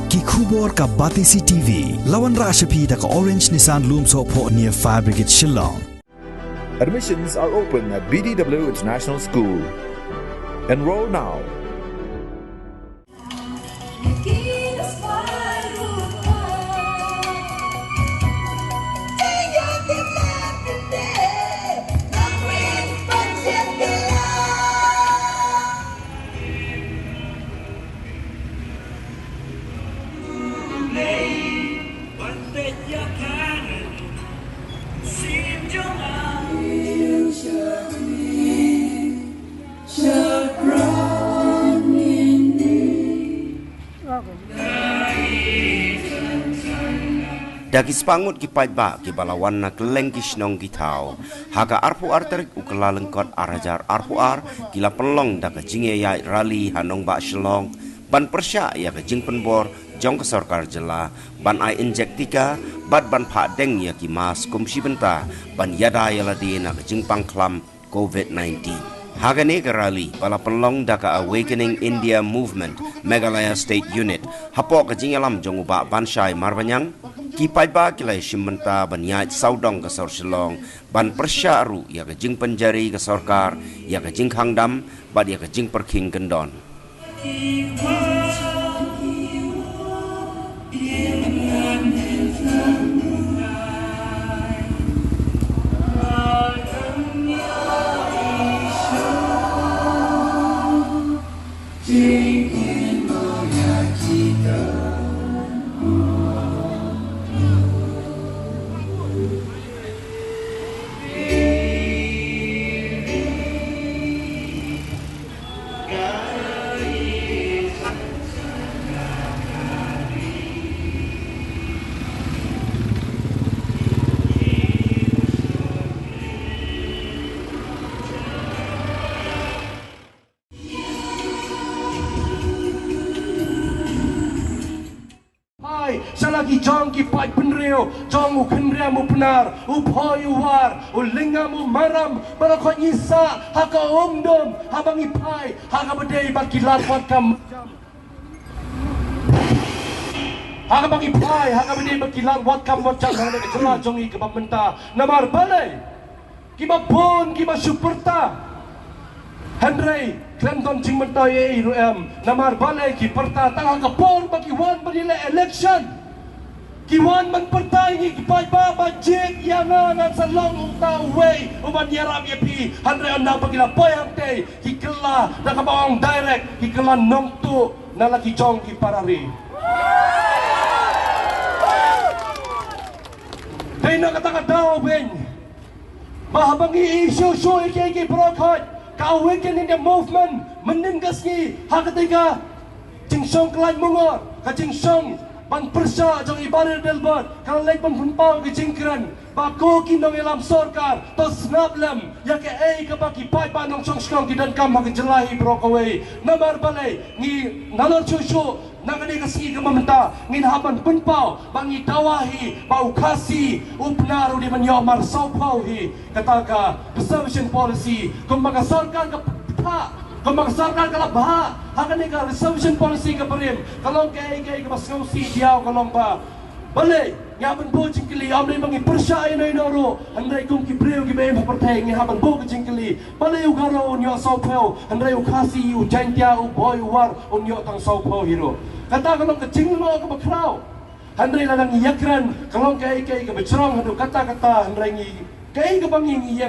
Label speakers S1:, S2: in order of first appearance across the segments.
S1: ki khubor ka Batisi TV lawan rashapi da ka Orange Nissan Lumso po near Fire Brigade Shillong.
S2: Admissions are open at BDW International School. Enroll now.
S3: Dagi spangut ki paiba ki balawan na keleng ki snong ki tau haga arpu arterik ukela lengkot arajar arpu ar kila pelong daga jinge ya rali hanong ba shlong ban persya ya ke jing penbor jong ke sarkar jela ban ai injektika bat ban pha deng ya ki mas kumsi benta ban yada ya ladi na ke jing pangklam COVID-19 Hagane Garali, pala pelong daka Awakening India Movement, Meghalaya State Unit, hapok ke jingalam jong uba banshai marbanyang, ki paiba kilai shimmenta banyai saudong ke sor Shillong, ban persyaru ya ke jing penjari ke sarkar, ya ke jing hangdam, bad ya ke jing perking gendon.
S4: Salagi jong ki pai penreo jong u kenria mu benar u phoi u war u linga mu maram barakot nyisa haka umdom habangi pai haka bedei bagi larwat kam haka bagi pai haka bedei bagi larwat kam wajak hana ke celah jong i ke bamenta namar balai ki bapun ki basuperta Henry Clinton jing mentai IRM namar balai ki perta tangah kapor bagi wan bernilai election Kiwan man pertai ni kipai ba budget yang ngan salong utau way uban yaram yepi handre anda bagila payang te kikela na kabawang direct kikela nong tu na lagi jong ki parari dai na kata daw ben mahabangi isu iki brokot ka Awakening India Movement meninggas ni hak ketiga jingsong kelai mungor ka jingsong ban persya jong ibarir delbot kalau lek ban punpau ke jingkran bako kinong ilam sarkar to snablam ya ke ke baki pai pa nong chong skong kidan kam ha ke jelahi brokaway namar balai ni nalor chuchu nangani kasi ke mamenta ngin haban punpau bangi dawahi bau kasi upnaru di menyomar saupau hi kataka reservation policy kumbaga sarkar ke pa Kemaksakan kalau bah, akan ika reservation policy ke perim. Kalau ke masngausi diau kalau ba, balik ngamen bo jingkili amri bangi persya ino ro, andai kum ki breu ki bem perteng ni haban bo jingkili. Balik ugaro unyo saupau, andai ukasi u jantia u boy war unyo tang saupau hiro. Kata kalau ke jinglo ke bakrau, andai ladang yakran kalau ke becerong hadu kata andai ngi ke bangi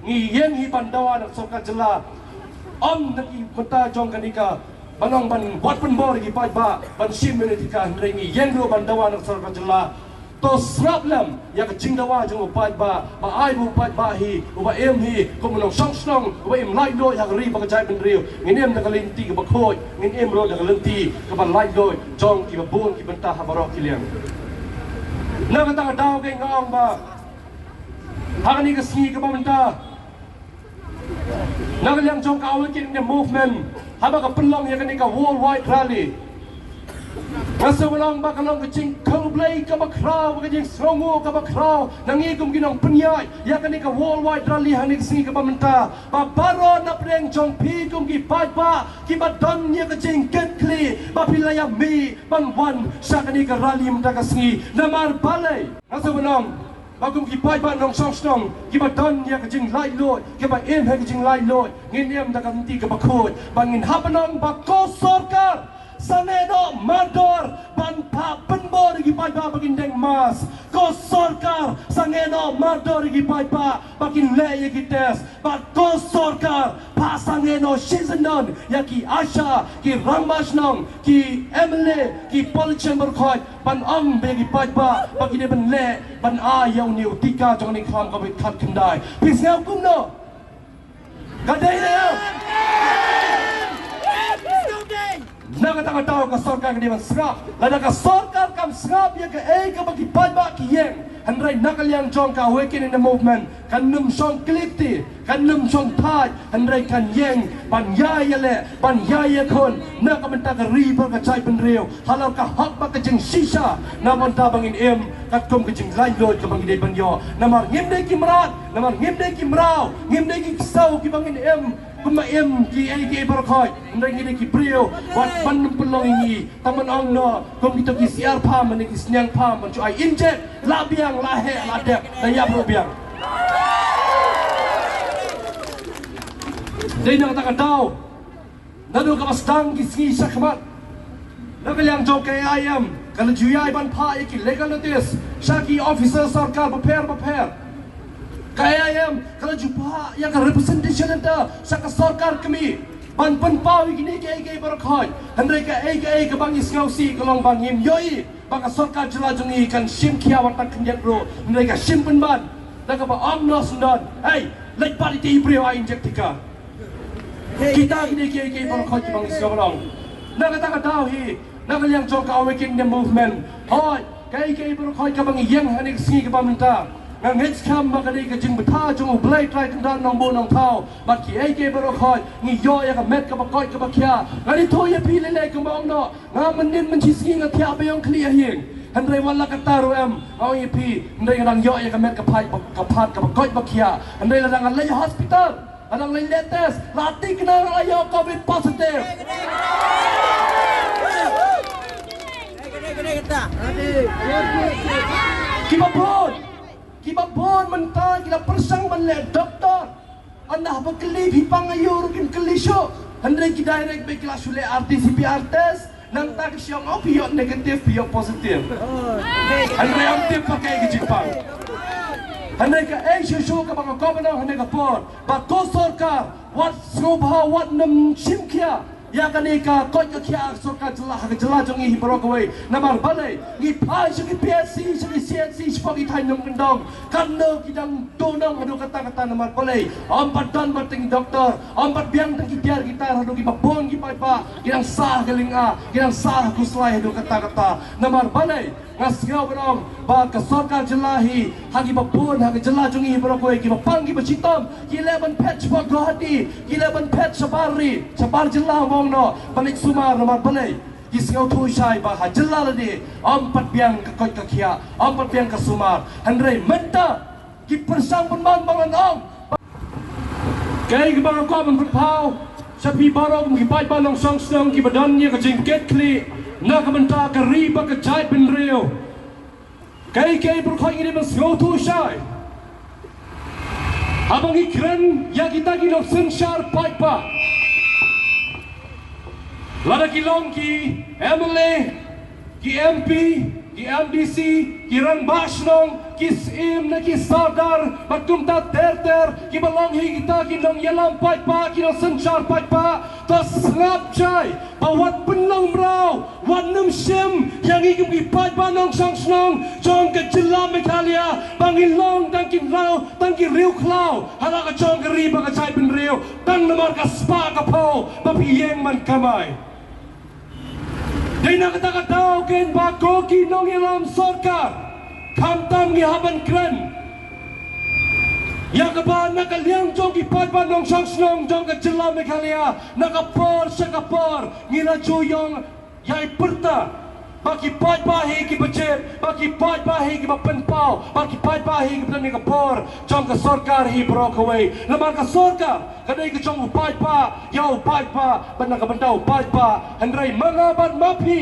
S4: ngiyeng hi pandawa nak soka jela. Om nagi kota jong kanika banong ban buat penbor gi pai ba ban sim menetika rengi yengro bandawa nak sarka jela to srablam ya ke jingdawa jong pai ba ai bu pai ba hi uba em hi ko monong song song uba em lai do ya ri ba jai ben riu nginem nak linti ke bakhoi ngin em ro nak linti ke ban lai do jong ki babun ki bentah habarok kiliang na kata daw ke ngong ba hakani ke si ke bentah Nagaliang jong ka Awakening India Movement haba ka penlong ya kanika worldwide rally Masa walang bakalong kecing Kaublay ka bakraw Kajing serongo ka bakraw Nangigum ginong penyay Ya kani ka worldwide rally Hanik singi ka pamenta Babaro na preng jong pigum ki pajba Ki badon niya kajing ketkli Bapilaya mi Banwan Sa kani ka rally menta ka singi Namar balay Masa walang Bagum ki pajba nong song stong Ki badon niya kajing lai loy Ki ba im hai kajing lai loy Ngin em da kanti ka bakod Bangin hapanong bako sorkar Saneno mandor ban pa penbor gi pajba bagin deng mas ko sorkar sangeno mandor gi pajba bagin le gi tes ba ko sorkar pa sangeno shizanon yaki asha ki rambasnong ki emle ki politician berkhoi ban ong be gi pajba bagin ban le ban a yau niu tika jong ni kham ka bit khat kendai pisngau kumno gadai le Nakatanga tao ka sorkar kadi man sngap lada ka sorkar kam sngap ya ka ka bagi pajba ki yeng handrai nakaliang jong ka awaken in the movement kan num song kliti kan num song thai handrai kan yeng ban ya le ban ya kon na ka menta ka ri ka chai ben reu halau ka hak ba ka jeng shisha na mon ta bangin em kat kom ka jeng lai loi ka bangin dei ban yo namar ngim dei ki mrat namar ngim dei ki mrau ngim dei ki sau ki bangin em kuma em ki ai berkhoi ndai ngi ki brio wat ban pelong ini taman ong no kom kita ki siar pam man ki snyang pam man chu ai inject la biang la he la dep da ya pro biang dei nang ta ka dau nadu ka basdang ki singi sakmat nakaliang jok kay ayam kalau juyai ban pa ki legal notice shaki officer sarkar prepare Kaya kalau jumpa yang representation anda saka sarkar kami ban penpau gini ke berkhoi handai ka ke bangis ngausi kolong bangim yoi baka sarkar jelajongi kan sim kia watan kenjat bro handai ka sim penban dak ba omnos ndon hey lek party brio a injektika kita gini ke berkhoi bangis ngolong nak kata tahu hi nak yang joka awakening the movement hoi ke berkhoi ka bangi yang hanik singi ka pamenta Ngang hits kam makani ka jing bata jung blai try kan nong bo nong thau bat ki ai ke baro khoi ngi yo ya ka met ka ba koi ka ba kya ngani tho ya pi le le ka mong no nga manin man chi singi nga thya ba yong clear hing handai wala ka taru em au ye pi ndai ngang yo ya ka met ka phai ka phat ka ba koi ba kya handai la ngang le hospital anang le test lati kena la yo covid positive Kibabon mentah kita persang menle doktor anda apa keli bipang ayur kin keli show handai ki direct be kelas sule RT-CPR test nang tak siang au bio negatif bio positif handai aktif pakai ke Jepang handai ka show ka bang ko bana handai ka por ba ko sarkar wat sobha wat nam simkia ya kanika koi ka kya sarkar jelah jongi hibrokwe namar balai ngi phai sigi PSC sigi CNC spagi thai num kendong kanno kidang donong adu kata namar balai ampat dan bating doktor ampat biang tang kibiar kita adu ki babon ki pa kidang sah gelinga kidang sah kuslai adu kata namar balai ngasgau benong ba ka sarkar jelahi hagi babon hagi jelah jongi hibrokwe ki bapang ki bacitom ki 11 patch ba gohati ki 11 patch sabari sabar jelah no balik sumar nomor balai kisau tu syai bah jella ladi empat biang ke koi ke kia empat biang ke sumar handai menta ki persang penban bangan ong kai ke bang ko ban pau sapi barong ki pai banong song song ki badan ye ke jingket kli na ke menta ke riba ke chai ben reo kai berkhoi ini mesau tu syai abang ikran ya kita ki nok sensar pai pa Lada kilong ki MLA, ki MP, ki MDC, ki rang basnong, ki sim na ki sardar, batum ta ter, ki balong hi kita ki nong yalam pai pa, ki nong senchar pai pa, to snap chai, bawat penong brau, wat num sim, yang ikum ki pai pa nong sang snong, jong ke jelam mekalia, bangin long tang ki rau, tang ki riu klau, halaka jong ke riba ka chai pen riu, tang namar ka spa ka po, papi yeng man kamay. Dai nak kata tahu ken bako ki nong yalam sarkar kamtam ngi haban kran ya kaban nak liang jong ki pai ban nong sang snong jong ka jelam mekalia nak por sakapor ngira chuyong yai perta bagi pai bahi ki becet bagi pai bahi ki penpau bagi pai bahi ki petani kapor jong ke sarkar hi brokaway lamar ka sarkar kadai ke jong pai pa yau pai pa benda ka bendau pai pa hendrai mangaban mapi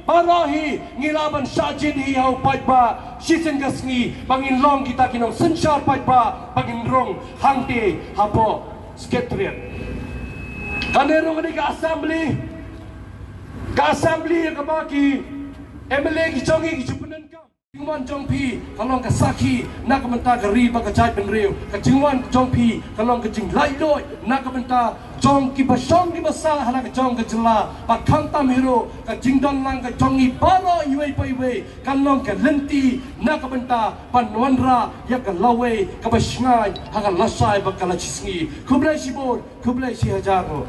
S4: parahi ngilaban sajin hi hau pai pa sisen gasngi bangin long kita kinong sensar pai pa bangin rong hangte hapo sketrian kanerong ni ka assembly yang kabaki MLA ki jongi ki jupunan kam jingwan jongpi kalong ka saki nak menta ka ri ba ka jai ben riu ka jingwan jongpi kalong ka jing lai loi nak menta jong ki basong ki basa hala ka jong ka jela ba khang tam hero ka jingdon lang ka jongi baro iwe pai we kalong ka lenti nak menta panwanra ya ka lawe ka basngai ha ka lasai ba ka la chisngi kublai sibor kublai si hajaro